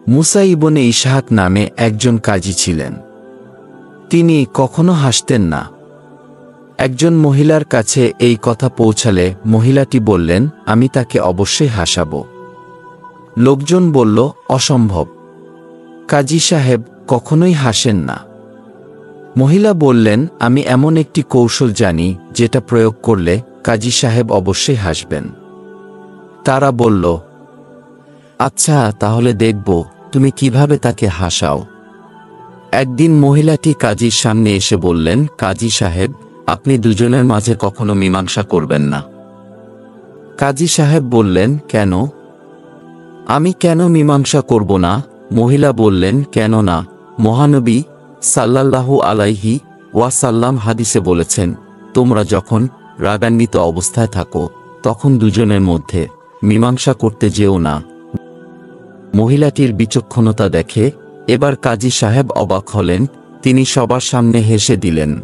মুসা ইবনে ইসহাক নামে একজন কাজী ছিলেন। তিনি কখনো হাসতেন না। একজন মহিলার কাছে এই কথা পৌঁছালে মহিলাটি বললেন, আমি তাকে অবশ্যই হাসাব। লোকজন বলল, অসম্ভব, কাজী সাহেব কখনোই হাসেন না। মহিলা বললেন, আমি এমন একটি কৌশল জানি যেটা প্রয়োগ করলে কাজী সাহেব অবশ্যই হাসবেন। তারা বলল, আচ্ছা, তাহলে দেখব তুমি কিভাবে তাকে হাসাও। একদিন মহিলাটি কাজীর সামনে এসে বললেন, কাজী সাহেব, আপনি দুজনের মাঝে কখনো মীমাংসা করবেন না। কাজী সাহেব বললেন, কেন? আমি কেন মীমাংসা করব না? মহিলা বললেন, কেন না? মহানবী সাল্লাল্লাহু আলাইহি ওয়াসাল্লাম হাদিসে বলেছেন, তোমরা যখন রাগান্বিত অবস্থায় থাকো তখন দুজনের মধ্যে মীমাংসা করতে যেও না। মহিলাটির বিচক্ষণতা দেখে এবার কাজী সাহেব অবাক হলেন। তিনি সবার সামনে হেসে দিলেন।